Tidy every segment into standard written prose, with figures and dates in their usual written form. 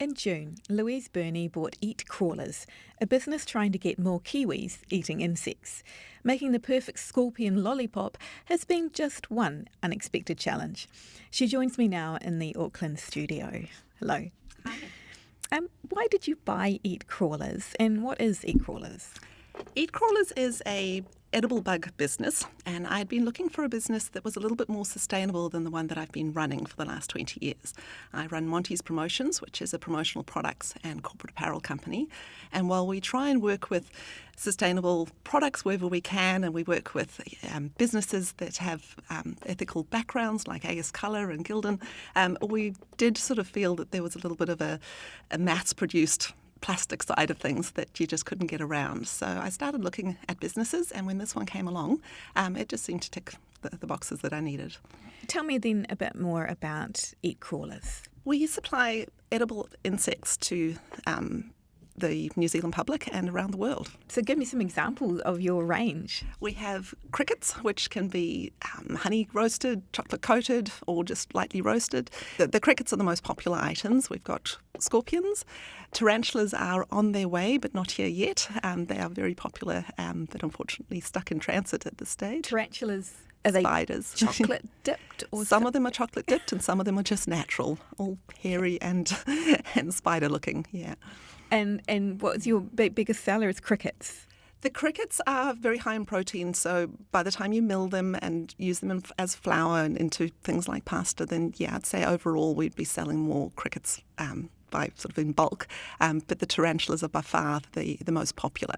In June, Louise Burnie bought Eat Crawlers, a business trying to get more Kiwis eating insects. Making the perfect scorpion lollipop has been just one unexpected challenge. She joins me now in the Auckland studio. Hello. Hi. Why did you buy Eat Crawlers, and what is Eat Crawlers? Eat Crawlers is a edible bug business, and I'd been looking for a business that was a little bit more sustainable than the one that I've been running for the last 20 years. I run Monty's Promotions, which is a promotional products and corporate apparel company, and while we try and work with sustainable products wherever we can, and we work with businesses that have ethical backgrounds like AS Colour and Gildan, we did sort of feel that there was a little bit of a mass-produced plastic side of things that you just couldn't get around. So I started looking at businesses, and when this one came along, it just seemed to tick the boxes that I needed. Tell me then a bit more about Eat Crawlers. We supply edible insects to the New Zealand public and around the world. So give me some examples of your range. We have crickets, which can be honey roasted, chocolate coated, or just lightly roasted. The crickets are the most popular items. We've got scorpions. Tarantulas are on their way, but not here yet. They are very popular, but unfortunately stuck in transit at this stage. Tarantulas, are they spiders. chocolate dipped? Or some of them are chocolate dipped and some of them are just natural, all hairy and spider looking, yeah. And what's your biggest seller is crickets? The crickets are very high in protein, so by the time you mill them and use them as flour and into things like pasta, then yeah, I'd say overall we'd be selling more crickets by sort of in bulk. But the tarantulas are by far the most popular.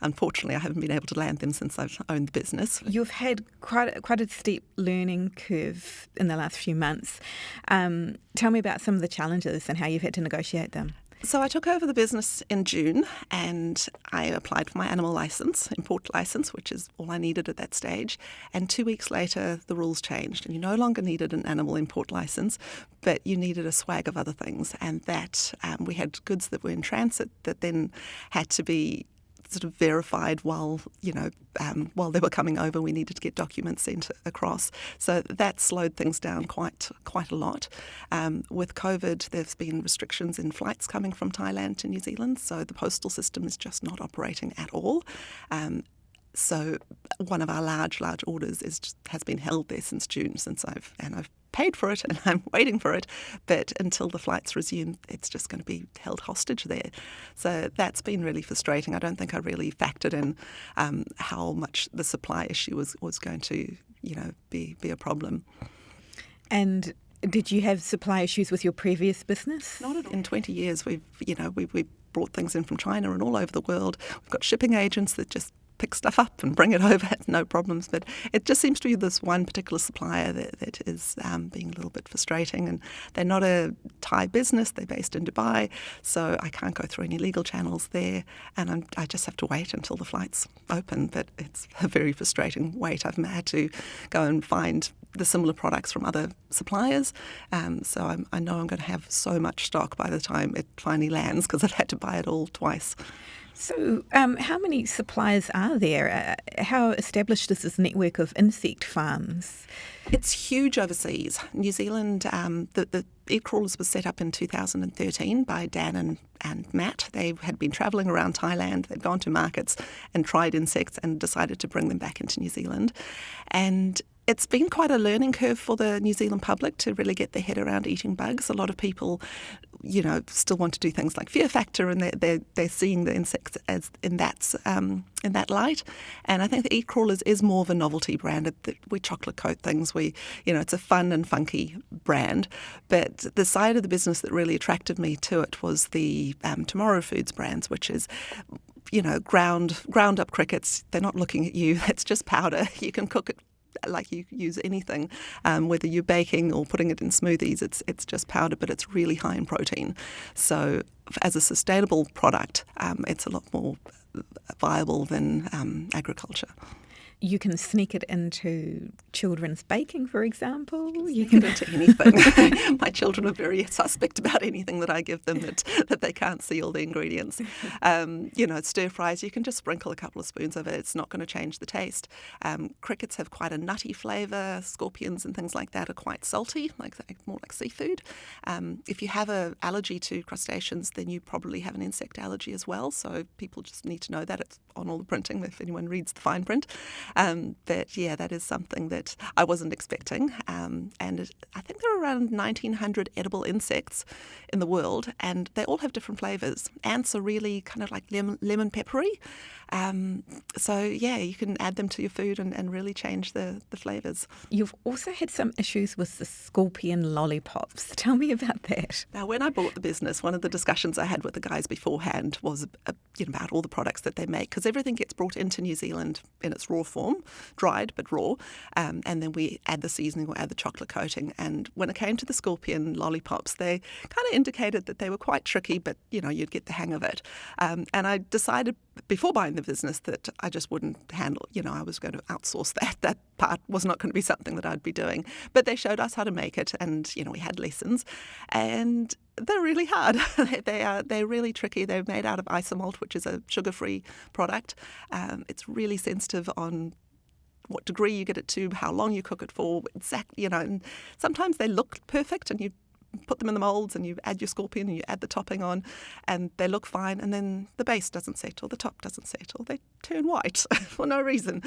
Unfortunately, I haven't been able to land them since I've owned the business. You've had quite a steep learning curve in the last few months. Tell me about some of the challenges and how you've had to negotiate them. So I took over the business in June and I applied for my animal license, import license, which is all I needed at that stage. And 2 weeks later, the rules changed and you no longer needed an animal import license, but you needed a swag of other things. And that we had goods that were in transit that then had to be sort of verified while they were coming over. We needed to get documents sent across. So that slowed things down quite a lot. With COVID, there's been restrictions in flights coming from Thailand to New Zealand, so the postal system is just not operating at all. So one of our large orders has been held there since June, I've paid for it and I'm waiting for it, but until the flights resume, it's just going to be held hostage there. So that's been really frustrating. I don't think I really factored in how much the supply issue was going to, be a problem. And did you have supply issues with your previous business? Not at all. In 20 years, we've brought things in from China and all over the world. We've got shipping agents that just pick stuff up and bring it over, no problems. But it just seems to be this one particular supplier that is being a little bit frustrating. And they're not a Thai business, they're based in Dubai, so I can't go through any legal channels there. And I just have to wait until the flights open. But it's a very frustrating wait. I've had to go and find the similar products from other suppliers. So I know I'm going to have so much stock by the time it finally lands because I've had to buy it all twice. So how many suppliers are there? How established is this network of insect farms? It's huge overseas. New Zealand, the Eat Crawlers was set up in 2013 by Dan and Matt. They had been travelling around Thailand. They'd gone to markets and tried insects and decided to bring them back into New Zealand. And it's been quite a learning curve for the New Zealand public to really get their head around eating bugs. A lot of people, still want to do things like Fear Factor, and they're seeing the insects as in that light. And I think the Eat Crawlers is more of a novelty brand. We chocolate coat things. It's a fun and funky brand. But the side of the business that really attracted me to it was the Tomorrow Foods brands, which is ground up crickets. They're not looking at you. It's just powder. You can cook it like you use anything, whether you're baking or putting it in smoothies, it's just powder, but it's really high in protein. So as a sustainable product, it's a lot more viable than agriculture. You can sneak it into children's baking, for example. You can into anything. My children are very suspect about anything that I give them that they can't see all the ingredients. Stir fries, you can just sprinkle a couple of spoons of it. It's not going to change the taste. Crickets have quite a nutty flavour. Scorpions and things like that are quite salty, more like seafood. If you have an allergy to crustaceans, then you probably have an insect allergy as well. So people just need to know that. It's on all the printing if anyone reads the fine print. But yeah, that is something that I wasn't expecting. I think there are around 1,900 edible insects in the world, and they all have different flavours. Ants are really kind of like lemon peppery. So yeah, you can add them to your food and really change the flavours. You've also had some issues with the scorpion lollipops. Tell me about that. Now, when I bought the business, one of the discussions I had with the guys beforehand was about all the products that they make, because everything gets brought into New Zealand in its raw form, dried but raw, and then we add the seasoning or add the chocolate coating. And when it came to the scorpion lollipops, they kind of indicated that they were quite tricky, but you'd get the hang of it. And I decided before buying the business that I just wouldn't handle. I was going to outsource that. That part was not going to be something that I'd be doing. But they showed us how to make it, and we had lessons, and they're really hard. They're really tricky. They're made out of isomalt, which is a sugar-free product. It's really sensitive on what degree you get it to, how long you cook it for, exactly. And sometimes they look perfect, and you put them in the moulds and you add your scorpion and you add the topping on and they look fine, and then the base doesn't settle, the top doesn't settle, they turn white for no reason.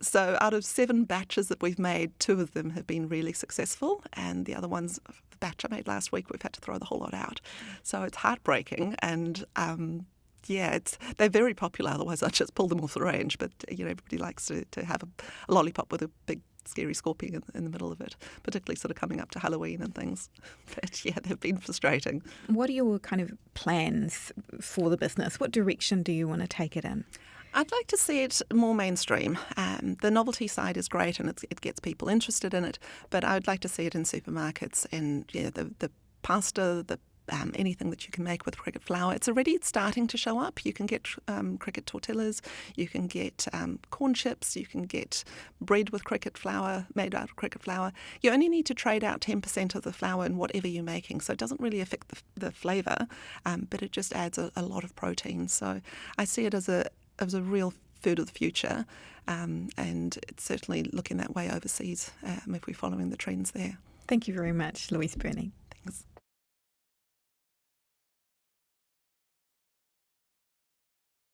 So out of 7 batches that we've made, 2 of them have been really successful, and the other ones, the batch I made last week, we've had to throw the whole lot out. So it's heartbreaking, and they're very popular, otherwise I'd just pull them off the range. But everybody likes to have a lollipop with a big scary scorpion in the middle of it, particularly sort of coming up to Halloween and things. But yeah, they've been frustrating. What are your kind of plans for the business? What direction do you want to take it in? I'd like to see it more mainstream. The novelty side is great, and it gets people interested in it, but I'd like to see it in supermarkets, and the pasta, anything that you can make with cricket flour. It's already starting to show up. You can get cricket tortillas, you can get corn chips, you can get bread with cricket flour, made out of cricket flour. You only need to trade out 10% of the flour in whatever you're making, so it doesn't really affect the flavour, but it just adds a lot of protein. So I see it as a real food of the future, and it's certainly looking that way overseas if we're following the trends there. Thank you very much, Louise Burnie. Thanks.